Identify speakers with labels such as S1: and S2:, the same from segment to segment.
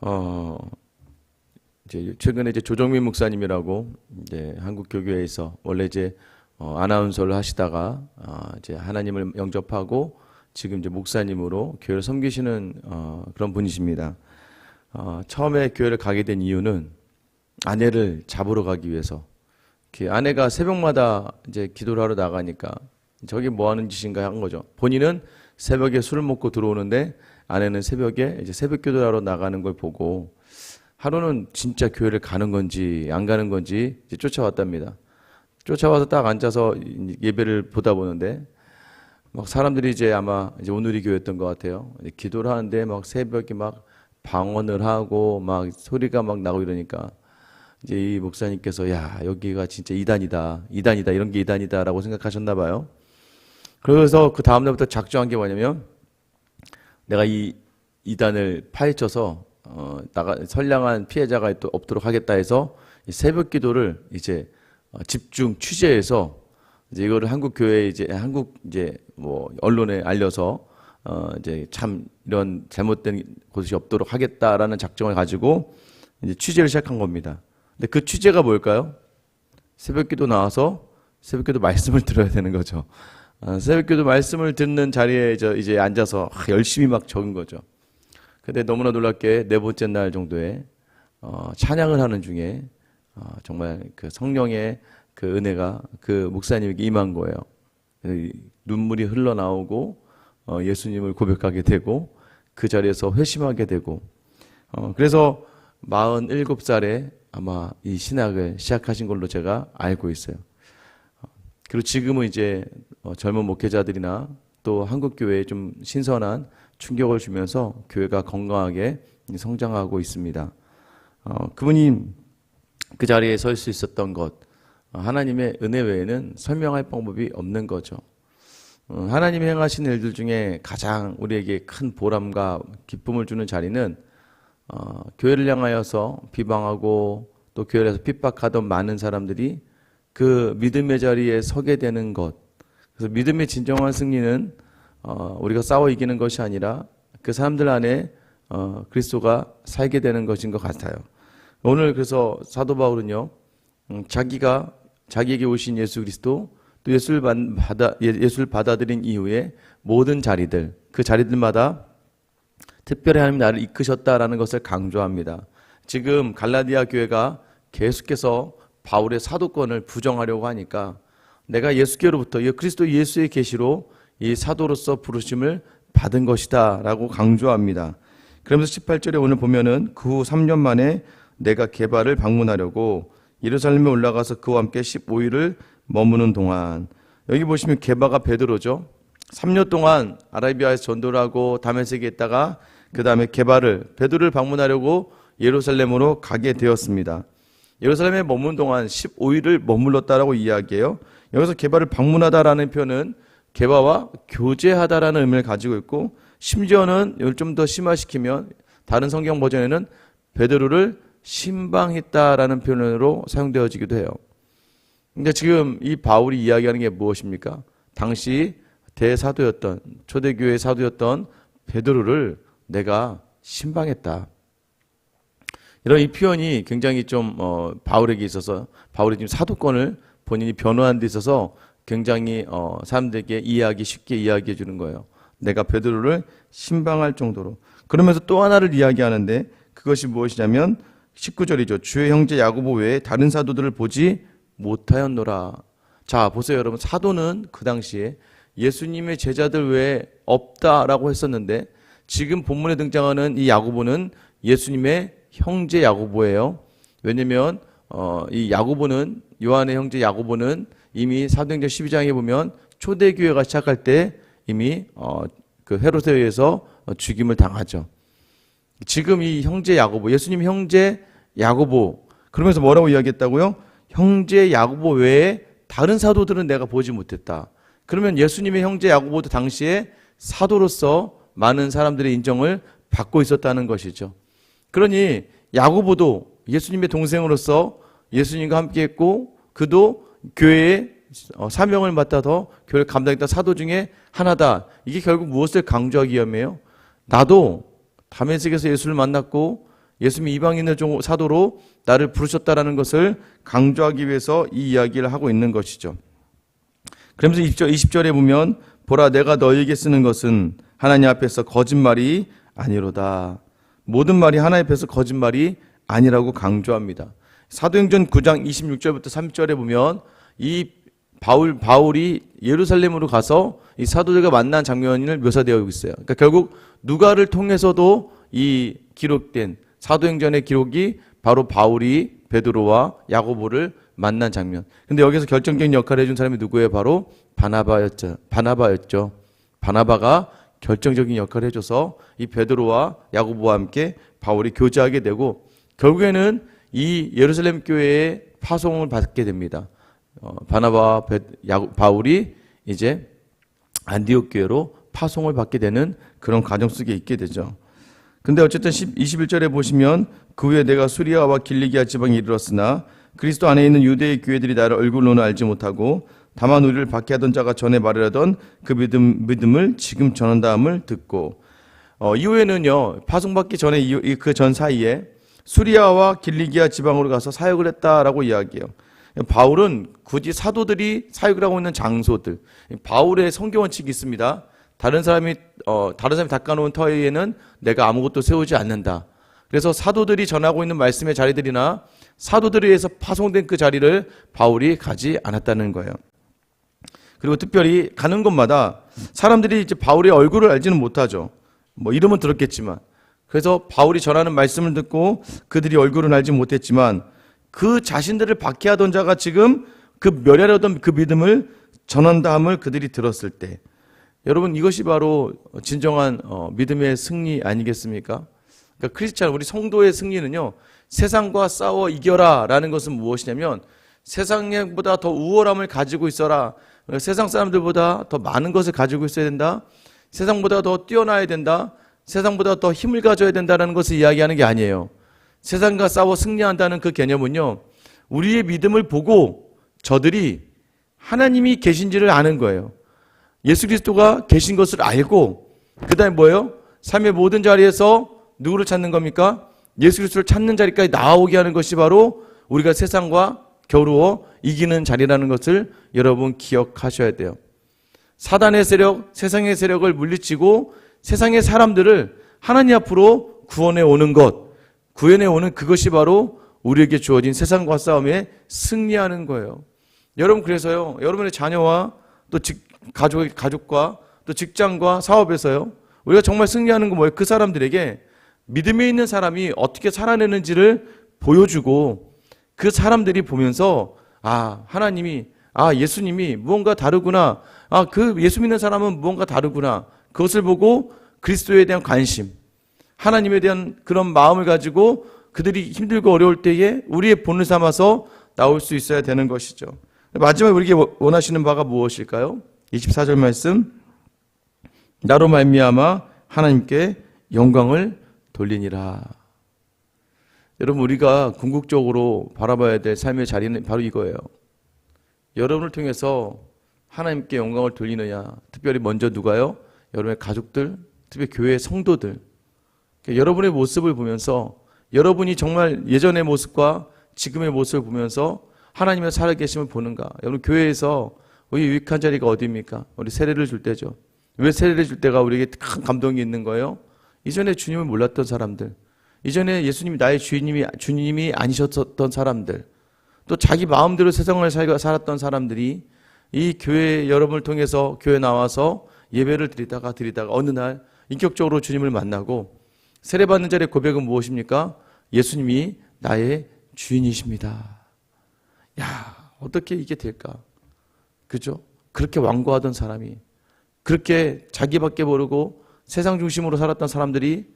S1: 어, 이제 최근에 이제 조정민 목사님이라고 이제 한국 교교에서 원래 이제 아나운서를 하시다가 이제 하나님을 영접하고 지금 이제 목사님으로 교회를 섬기시는 그런 분이십니다. 처음에 교회를 가게 된 이유는 아내를 잡으러 가기 위해서. 아내가 새벽마다 이제 기도를 하러 나가니까 저게 뭐 하는 짓인가 한 거죠. 본인은 새벽에 술을 먹고 들어오는데 아내는 새벽에 이제 새벽 기도하러 나가는 걸 보고 하루는 진짜 교회를 가는 건지 안 가는 건지 이제 쫓아왔답니다. 쫓아와서 딱 앉아서 예배를 보다 보는데 막 사람들이 이제 아마 이제 오늘이 교회였던 것 같아요. 기도를 하는데 막 새벽에 막 방언을 하고 막 소리가 막 나고 이러니까 이제 이 목사님께서 야 여기가 진짜 이단이다 이런 게 이단이다라고 생각하셨나 봐요. 그래서 그 다음 날부터 작정한 게 뭐냐면 내가 이 이단을 파헤쳐서 선량한 피해자가 또 없도록 하겠다 해서 새벽 기도를 이제 집중 취재해서 이제 이거를 한국 교회 한국 뭐 언론에 알려서 이제 참 이런 잘못된 곳이 없도록 하겠다라는 작정을 가지고 이제 취재를 시작한 겁니다. 근데 그 취재가 뭘까요? 새벽기도 나와서 새벽기도 말씀을 들어야 되는 거죠. 새벽기도 말씀을 듣는 자리에 이제 앉아서 열심히 막 적은 거죠. 근데 너무나 놀랍게 네 번째 날 정도에 찬양을 하는 중에 정말 그 성령의 그 은혜가 그 목사님에게 임한 거예요. 눈물이 흘러나오고 예수님을 고백하게 되고 그 자리에서 회심하게 되고 그래서 47살에 아마 이 신학을 시작하신 걸로 제가 알고 있어요. 그리고 지금은 이제 젊은 목회자들이나 또 한국교회에 좀 신선한 충격을 주면서 교회가 건강하게 성장하고 있습니다. 그분이 그 자리에 설 수 있었던 것, 하나님의 은혜 외에는 설명할 방법이 없는 거죠. 하나님이 행하신 일들 중에 가장 우리에게 큰 보람과 기쁨을 주는 자리는 교회를 향하여서 비방하고 또 교회에서 핍박하던 많은 사람들이 그 믿음의 자리에 서게 되는 것. 그래서 믿음의 진정한 승리는 우리가 싸워 이기는 것이 아니라 그 사람들 안에 그리스도가 살게 되는 것인 것 같아요. 오늘 그래서 사도 바울은요, 자기에게 오신 예수 그리스도 또 예수를 받아들인 이후에 모든 자리들, 그 자리들마다 특별히 하나님 나를 이끄셨다라는 것을 강조합니다. 지금 갈라디아 교회가 계속해서 바울의 사도권을 부정하려고 하니까 내가 예수께로부터 그리스도 예수의 계시로 이 사도로서 부르심을 받은 것이다 라고 강조합니다. 그러면서 18절에 오늘 보면은 그 후 3년 만에 내가 게바를 방문하려고 예루살렘에 올라가서 그와 함께 15일을 머무는 동안, 여기 보시면 게바가 베드로죠. 3년 동안 아라비아에서 전도를 하고 다메섹에 있다가 그 다음에 베드로를 방문하려고 예루살렘으로 가게 되었습니다. 예루살렘에 머문 동안 15일을 머물렀다라고 이야기해요. 여기서 게바를 방문하다라는 표현은 게바와 교제하다라는 의미를 가지고 있고, 심지어는 이걸 좀 더 심화시키면 다른 성경 버전에는 베드로를 신방했다라는 표현으로 사용되어지기도 해요. 근데 지금 이 바울이 이야기하는 게 무엇입니까? 당시 대사도였던, 초대교회 사도였던 베드로를 내가 신방했다. 이런 이 표현이 굉장히 좀 바울에게 있어서, 바울이 지금 사도권을 본인이 변호하는 데 있어서 굉장히 사람들에게 쉽게 이야기해 주는 거예요. 내가 베드로를 신방할 정도로. 그러면서 또 하나를 이야기하는데 그것이 무엇이냐면 19절이죠. 주의 형제 야고보 외에 다른 사도들을 보지 못하였노라. 자, 보세요 여러분. 사도는 그 당시에 예수님의 제자들 외에 없다라고 했었는데 지금 본문에 등장하는 이 야고보는 예수님의 형제 야고보예요. 왜냐면 이 야고보는, 요한의 형제 야고보는 이미 사도행전 12장에 보면 초대교회가 시작할 때 이미 그 헤롯에 의해서 죽임을 당하죠. 지금 이 형제 야고보, 예수님 형제 야고보, 그러면서 뭐라고 이야기했다고요? 형제 야고보 외에 다른 사도들은 내가 보지 못했다. 그러면 예수님의 형제 야고보도 당시에 사도로서 많은 사람들의 인정을 받고 있었다는 것이죠. 그러니 야고보도 예수님의 동생으로서 예수님과 함께 했고 그도 교회의 사명을 맡아서 교회를 감당했던 사도 중에 하나다. 이게 결국 무엇을 강조하기 위함이에요? 나도 다메섹에서 예수를 만났고 예수님이 이방인의 사도로 나를 부르셨다라는 것을 강조하기 위해서 이 이야기를 하고 있는 것이죠. 그러면서 20절에 보면 보라 내가 너희에게 쓰는 것은 하나님 앞에서 거짓말이 아니로다. 모든 말이 하나님 앞에서 거짓말이 아니라고 강조합니다. 사도행전 9장 26절부터 30절에 보면 이 바울이 예루살렘으로 가서 이 사도들과 만난 장면을 묘사되어 있어요. 그러니까 결국 누가를 통해서도 이 기록된 사도행전의 기록이 바로 바울이 베드로와 야고보를 만난 장면. 근데 여기서 결정적인 역할을 해준 사람이 누구예요? 바로 바나바였죠. 바나바가 결정적인 역할을 해줘서 이 베드로와 야고보와 함께 바울이 교제하게 되고 결국에는 이 예루살렘 교회의 파송을 받게 됩니다. 바나바와 바울이 이제 안디옥 교회로 파송을 받게 되는 그런 과정 속에 있게 되죠. 근데 어쨌든 21절에 보시면 그 후에 내가 수리아와 길리기아 지방에 이르렀으나 그리스도 안에 있는 유대의 교회들이 나를 얼굴로는 알지 못하고 다만 우리를 박해하던 자가 전에 말하던 그 믿음을 지금 전한다함을 듣고 이후에는요 파송받기 전에 그 전 사이에 수리아와 길리기아 지방으로 가서 사역을 했다라고 이야기해요. 바울은 굳이 사도들이 사역을 하고 있는 장소들, 바울의 성교 원칙이 있습니다. 다른 사람이 닦아놓은 터에는 내가 아무것도 세우지 않는다. 그래서 사도들이 전하고 있는 말씀의 자리들이나 사도들에 의해서 파송된 그 자리를 바울이 가지 않았다는 거예요. 그리고 특별히 가는 곳마다 사람들이 이제 바울의 얼굴을 알지는 못하죠. 뭐 이름은 들었겠지만. 그래서 바울이 전하는 말씀을 듣고 그들이 얼굴은 알지 못했지만 그 자신들을 박해하던 자가 지금 그 멸하려던 그 믿음을 전한다함을 그들이 들었을 때 여러분 이것이 바로 진정한 믿음의 승리 아니겠습니까? 그러니까 크리스찬 우리 성도의 승리는요 세상과 싸워 이겨라 라는 것은 무엇이냐면 세상보다 더 우월함을 가지고 있어라, 세상 사람들보다 더 많은 것을 가지고 있어야 된다, 세상보다 더 뛰어나야 된다, 세상보다 더 힘을 가져야 된다는 것을 이야기하는 게 아니에요. 세상과 싸워 승리한다는 그 개념은요 우리의 믿음을 보고 저들이 하나님이 계신지를 아는 거예요. 예수 그리스도가 계신 것을 알고 그 다음에 뭐예요? 삶의 모든 자리에서 누구를 찾는 겁니까? 예수 그리스도를 찾는 자리까지 나아오게 하는 것이 바로 우리가 세상과 겨루어 이기는 자리라는 것을 여러분 기억하셔야 돼요. 사단의 세력, 세상의 세력을 물리치고 세상의 사람들을 하나님 앞으로 구원해 오는 것, 구원해 오는 그것이 바로 우리에게 주어진 세상과 싸움에 승리하는 거예요. 여러분 그래서요 여러분의 자녀와 또 가족과 또 직장과 사업에서요 우리가 정말 승리하는 건 뭐예요? 그 사람들에게 믿음에 있는 사람이 어떻게 살아내는지를 보여주고 그 사람들이 보면서 하나님이 예수님이 무언가 다르구나, 그 예수 믿는 사람은 무언가 다르구나, 그것을 보고 그리스도에 대한 관심, 하나님에 대한 그런 마음을 가지고 그들이 힘들고 어려울 때에 우리의 본을 삼아서 나올 수 있어야 되는 것이죠. 마지막에 우리에게 원하시는 바가 무엇일까요? 24절 말씀, 나로 말미암아 하나님께 영광을 돌리니라. 여러분 우리가 궁극적으로 바라봐야 될 삶의 자리는 바로 이거예요. 여러분을 통해서 하나님께 영광을 돌리느냐, 특별히 먼저 누가요? 여러분의 가족들, 특히 교회의 성도들, 여러분의 모습을 보면서 여러분이 정말 예전의 모습과 지금의 모습을 보면서 하나님의 살아계심을 보는가. 여러분 교회에서 우리 유익한 자리가 어디입니까? 우리 세례를 줄 때죠. 왜 세례를 줄 때가 우리에게 큰 감동이 있는 거예요? 이전에 주님을 몰랐던 사람들, 이전에 예수님이 나의 주님이 아니셨던 사람들, 또 자기 마음대로 세상을 살았던 사람들이 이 교회 여러분을 통해서 교회 나와서 예배를 드리다가 어느 날 인격적으로 주님을 만나고 세례받는 자리의 고백은 무엇입니까? 예수님이 나의 주인이십니다. 야, 어떻게 이게 될까? 그죠? 그렇게 완고하던 사람이, 그렇게 자기밖에 모르고 세상 중심으로 살았던 사람들이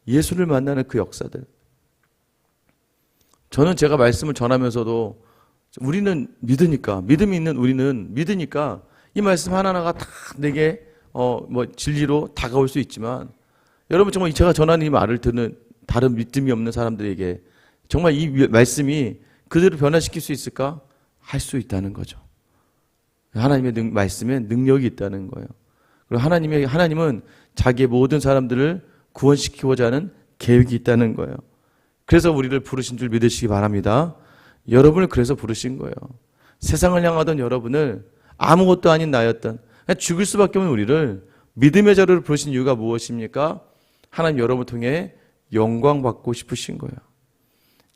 S1: 예수를 만나는 그 역사들. 저는 제가 말씀을 전하면서도 우리는 믿으니까, 믿음이 있는 우리는 믿으니까 이 말씀 하나하나가 다 내게 진리로 다가올 수 있지만, 여러분 정말 제가 전하는 이 말을 듣는 다른 믿음이 없는 사람들에게 정말 이 말씀이 그들을 변화시킬 수 있을까? 할 수 있다는 거죠. 하나님의 말씀에 능력이 있다는 거예요. 그리고 하나님은 자기의 모든 사람들을 구원시키고자 하는 계획이 있다는 거예요. 그래서 우리를 부르신 줄 믿으시기 바랍니다. 여러분을 그래서 부르신 거예요. 세상을 향하던 여러분을 아무것도 아닌 나였던 그냥 죽을 수밖에 없는 우리를 믿음의 자료를 부르신 이유가 무엇입니까? 하나님 여러분을 통해 영광 받고 싶으신 거예요.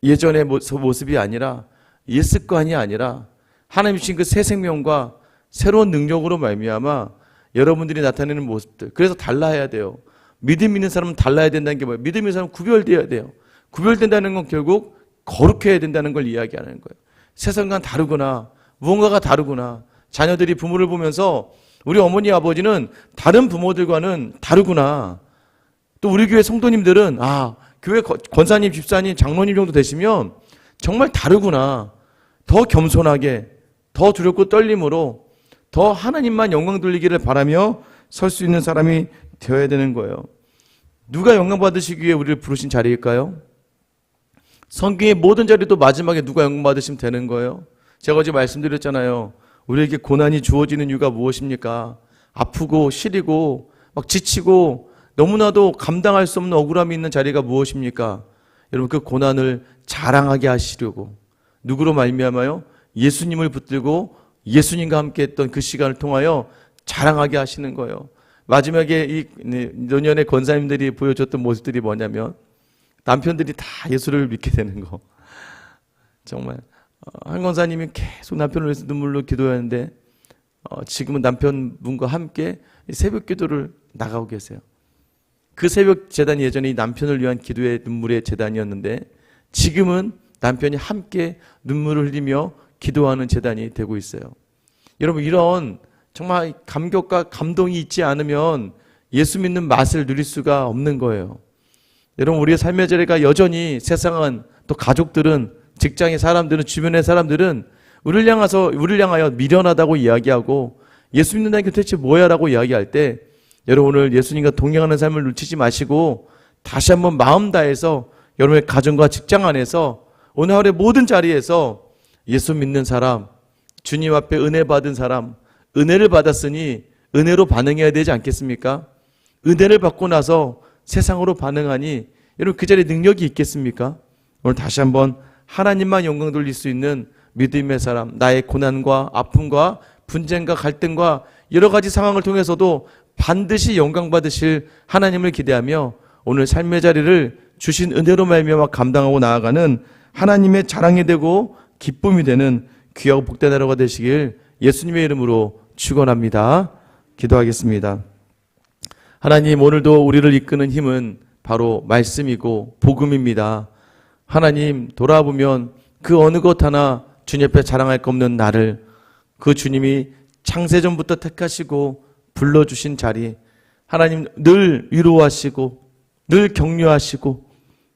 S1: 예전의 모습이 아니라 옛 습관이 아니라 하나님 주신 그 새 생명과 새로운 능력으로 말미암아 여러분들이 나타내는 모습들, 그래서 달라야 돼요. 믿음 있는 사람은 달라야 된다는 게 뭐예요? 믿음 있는 사람은 구별되어야 돼요. 구별된다는 건 결국 거룩해야 된다는 걸 이야기하는 거예요. 세상과는 다르구나, 무언가가 다르구나. 자녀들이 부모를 보면서 우리 어머니 아버지는 다른 부모들과는 다르구나. 또 우리 교회 성도님들은 교회 권사님, 집사님, 장로님 정도 되시면 정말 다르구나. 더 겸손하게, 더 두렵고 떨림으로 더 하나님만 영광 돌리기를 바라며 설 수 있는 사람이 되어야 되는 거예요. 누가 영광 받으시기 위해 우리를 부르신 자리일까요? 성경의 모든 자리도 마지막에 누가 영광 받으시면 되는 거예요. 제가 어제 말씀드렸잖아요. 우리에게 고난이 주어지는 이유가 무엇입니까? 아프고 시리고 막 지치고 너무나도 감당할 수 없는 억울함이 있는 자리가 무엇입니까? 여러분, 그 고난을 자랑하게 하시려고 누구로 말미암아요? 예수님을 붙들고 예수님과 함께 했던 그 시간을 통하여 자랑하게 하시는 거예요. 마지막에 이 노년의 권사님들이 보여줬던 모습들이 뭐냐면 남편들이 다 예수를 믿게 되는 거. 정말 한 권사님이 계속 남편을 위해서 눈물로 기도하는데 지금은 남편분과 함께 새벽 기도를 나가고 계세요. 그 새벽 재단이 예전에 이 남편을 위한 기도의 눈물의 재단이었는데 지금은 남편이 함께 눈물을 흘리며 기도하는 재단이 되고 있어요. 여러분, 이런 정말 감격과 감동이 있지 않으면 예수 믿는 맛을 누릴 수가 없는 거예요. 여러분, 우리의 삶의 자리가 여전히 세상은, 또 가족들은, 직장의 사람들은, 주변의 사람들은 우리를 향하여 미련하다고 이야기하고 예수 믿는다는 게 도대체 뭐야 라고 이야기할 때 여러분, 오늘 예수님과 동행하는 삶을 놓치지 마시고 다시 한번 마음 다해서 여러분의 가정과 직장 안에서 오늘 하루의 모든 자리에서 예수 믿는 사람, 주님 앞에 은혜 받은 사람, 은혜를 받았으니 은혜로 반응해야 되지 않겠습니까? 은혜를 받고 나서 세상으로 반응하니 여러분, 그 자리에 능력이 있겠습니까? 오늘 다시 한번 하나님만 영광 돌릴 수 있는 믿음의 사람, 나의 고난과 아픔과 분쟁과 갈등과 여러 가지 상황을 통해서도 반드시 영광 받으실 하나님을 기대하며 오늘 삶의 자리를 주신 은혜로 말미암아 감당하고 나아가는 하나님의 자랑이 되고 기쁨이 되는 귀하고 복된 하루가 되시길 예수님의 이름으로 축원합니다. 기도하겠습니다. 하나님, 오늘도 우리를 이끄는 힘은 바로 말씀이고 복음입니다. 하나님, 돌아보면 그 어느 것 하나 주님 앞에 자랑할 것 없는 나를 그 주님이 창세전부터 택하시고 불러주신 자리, 하나님 늘 위로하시고 늘 격려하시고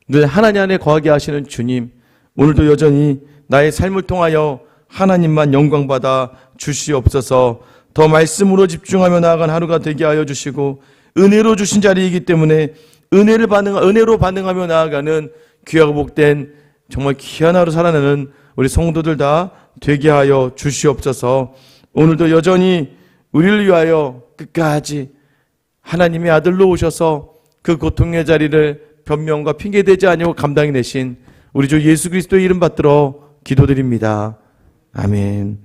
S1: 늘 하나님 안에 거하게 하시는 주님, 오늘도 여전히 나의 삶을 통하여 하나님만 영광받아 주시옵소서. 더 말씀으로 집중하며 나아간 하루가 되게 하여 주시고 은혜로 주신 자리이기 때문에 은혜로 반응하며 나아가는 귀하고 복된 정말 귀한 하루 살아내는 우리 성도들 다 되게 하여 주시옵소서. 오늘도 여전히 우리를 위하여 끝까지 하나님의 아들로 오셔서 그 고통의 자리를 변명과 핑계대지 아니하고 감당해내신 우리 주 예수 그리스도의 이름 받들어 기도드립니다. 아멘.